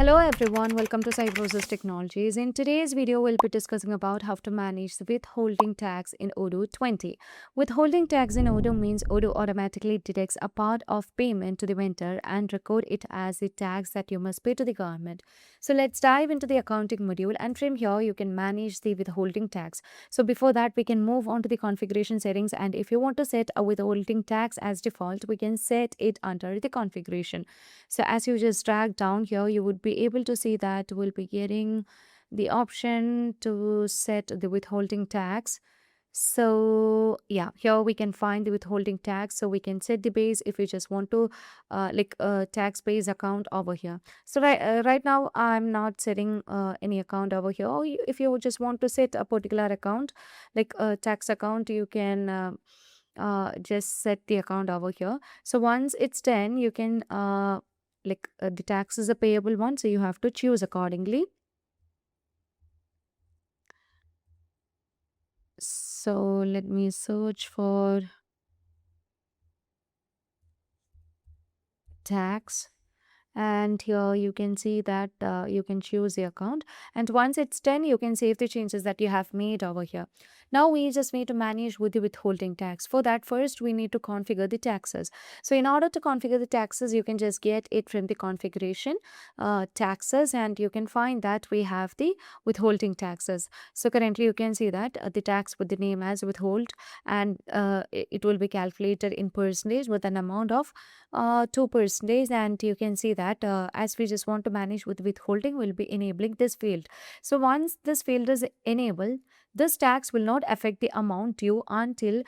Hello everyone, welcome to Cybrosys Technologies. In today's video, we'll be discussing about how to manage the withholding tax in Odoo 20. Withholding tax in Odoo means Odoo automatically deducts a part of payment to the vendor and record it as the tax that you must pay to the government. So let's dive into the accounting module, and from here you can manage the withholding tax. So before that, we can move on to the configuration settings, and if you want to set a withholding tax as default, we can set it under the configuration. So as you just drag down here, you would be able to see that we'll be getting the option to set the withholding tax. So yeah, here we can find the withholding tax. So we can set the base if you just want to like a tax base account over here. So right now I'm not setting any account over here. Or if you just want to set a particular account like a tax account, you can just set the account over here. So once it's 10, you can the tax is a payable one, so you have to choose accordingly. So let me search for tax, and here you can see that you can choose the account, and once it's 10 you can save the changes that you have made over here. Now we just need to manage with the withholding tax. For that, first we need to configure the taxes. So in order to configure the taxes, you can just get it from the configuration taxes, and you can find that we have the withholding taxes. So currently you can see that the tax with the name as withhold, and it will be calculated in percentage with an amount of 2%, and you can see that as we just want to manage with withholding, we'll be enabling this field. So once this field is enabled, this tax will not affect the amount due until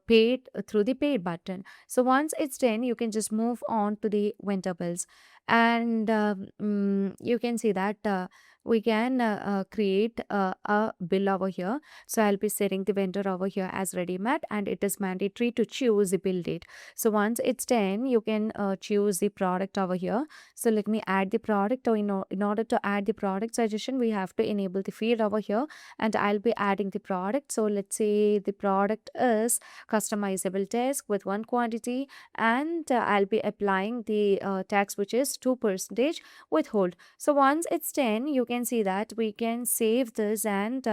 paid through the paid button. So once it's 10, you can just move on to the vendor bills, and you can see that we can create a bill over here. So I'll be setting the vendor over here as ready made, and it is mandatory to choose the bill date. So once it's 10, you can choose the product over here. So let me add the product, or in order to add the product suggestion, we have to enable the field over here, and I'll be adding the product. So let's say the product is customizable desk with one quantity, and I'll be applying the tax, which is 2% withhold. So once it's 10, you can see that we can save this, and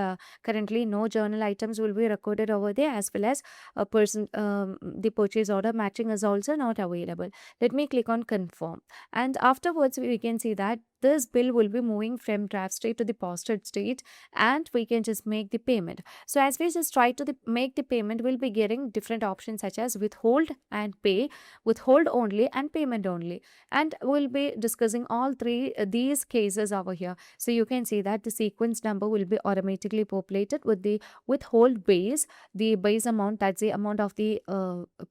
currently no journal items will be recorded over there, as well as a person the purchase order matching is also not available. Let me click on confirm, and afterwards we can see that this bill will be moving from draft state to the posted state, and we can just make the payment. So as we just try to make the payment, we'll be getting different options such as withhold and pay, withhold only, and payment only, and we'll be discussing all three these cases over here. So you can see that the sequence number will be automatically populated with the withhold base. The base amount, that's the amount of the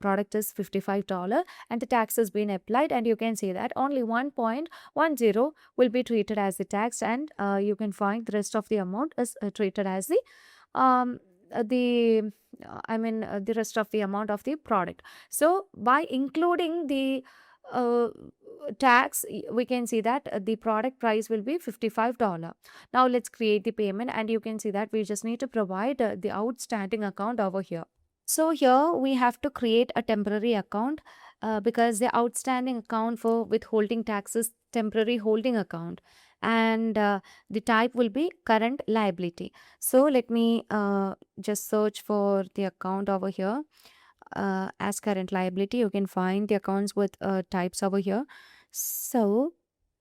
product, is $55, and the tax has been applied, and you can see that only 1.10 will be treated as the tax, and you can find the rest of the amount is treated as the the rest of the amount of the product. So by including the uh, tax, we can see that the product price will be $55. Now let's create the payment, and you can see that we just need to provide the outstanding account over here. So here we have to create a temporary account because the outstanding account for withholding taxes temporary holding account, and the type will be current liability. So let me just search for the account over here as current liability. You can find the accounts with types over here. So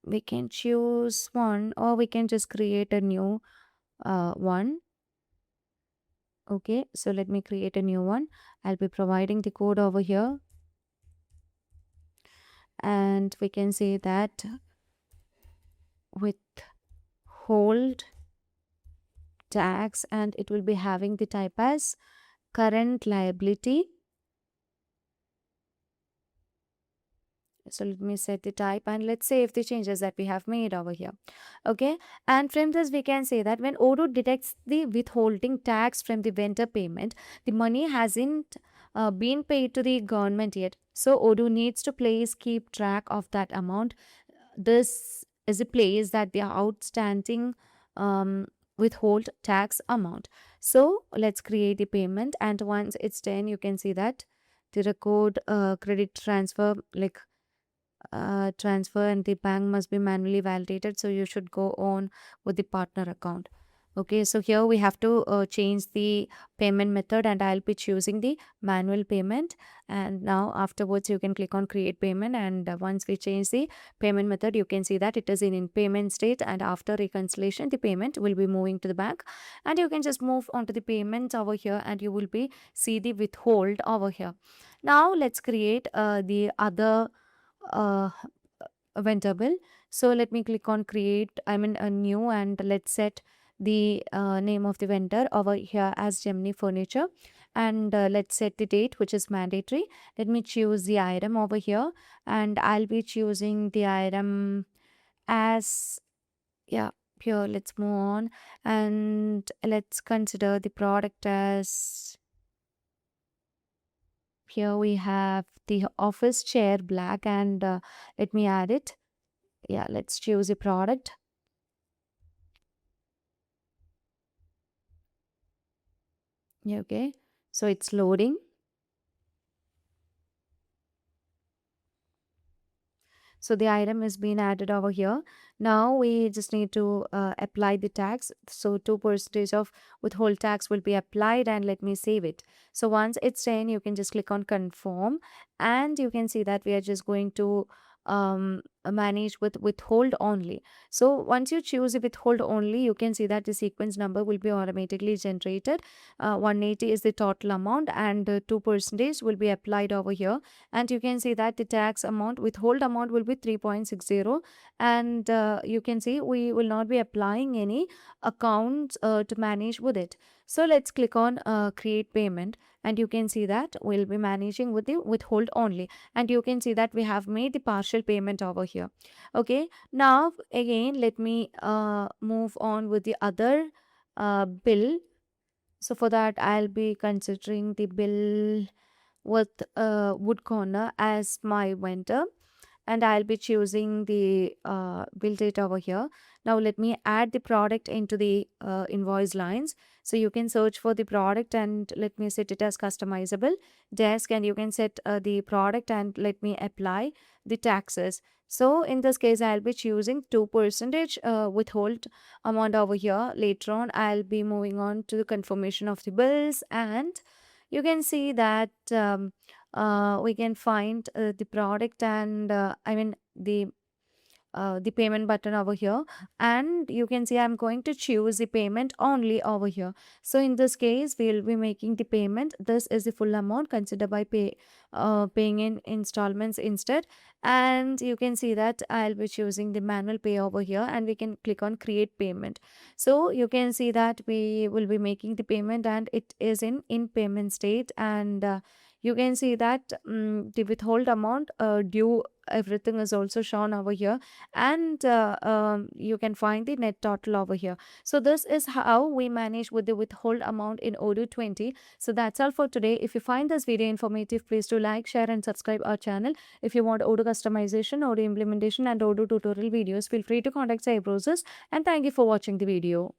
we can choose one, or we can just create a new one. Okay, so let me create a new one. I'll be providing the code over here, and we can say that withhold tax, and it will be having the type as current liability. So let me set the type, and let's save the changes that we have made over here. Okay, and from this we can say that when Odoo detects the withholding tax from the vendor payment, the money hasn't been paid to the government yet. So Odoo needs to keep track of that amount. This is a place that the outstanding withhold tax amount. So let's create the payment, and once it's 10, you can see that the record credit transfer, like transfer and the bank must be manually validated, so you should go on with the partner account. Okay, so here we have to change the payment method, and I'll be choosing the manual payment. And now afterwards you can click on create payment, and once we change the payment method, you can see that it is in payment state, and after reconciliation the payment will be moving to the bank. And you can just move on to the payments over here, and you will be see the withhold over here. Now let's create the other uh, vendor bill. So let me click on create, I mean a new, and let's set the name of the vendor over here as Gemini Furniture. And let's set the date, which is mandatory. Let me choose the item over here, and I'll be choosing the item as, yeah, here. Let's move on, and let's consider the product as, here we have the office chair black, and let me add it. Yeah, let's choose a product. Yeah, okay, so it's loading. So the item is being added over here. Now we just need to apply the tax. So 2% of withhold tax will be applied, and let me save it. So once it's done, you can just click on confirm, and you can see that we are just going to manage with withhold only. So once you choose a withhold only, you can see that the sequence number will be automatically generated. 180 is the total amount, and 2% will be applied over here. And you can see that the tax amount, withhold amount, will be 3.60. And you can see we will not be applying any accounts to manage with it. So let's click on create payment, and you can see that we'll be managing with the withhold only. And you can see that we have made the partial payment over here. Okay, now again let me move on with the other bill. So for that, I'll be considering the bill with wood corner as my vendor, and I'll be choosing the bill date over here. Now let me add the product into the invoice lines. So you can search for the product, and let me set it as customizable desk, and you can set the product, and let me apply the taxes. So in this case, I'll be choosing 2% withhold amount over here. Later on, I'll be moving on to the confirmation of the bills, and you can see that we can find the product, and I mean the payment button over here, and you can see I'm going to choose the payment only over here. So in this case, we'll be making the payment. This is the full amount, consider by paying in installments instead. And you can see that I'll be choosing the manual pay over here, and we can click on create payment. So you can see that we will be making the payment, and it is in payment state. And you can see that the withhold amount due, everything is also shown over here. And you can find the net total over here. So this is how we manage with the withhold amount in Odoo 20. So that's all for today. If you find this video informative, please do like, share and subscribe our channel. If you want Odoo customization, Odoo implementation and Odoo tutorial videos, feel free to contact Cybrosys. And thank you for watching the video.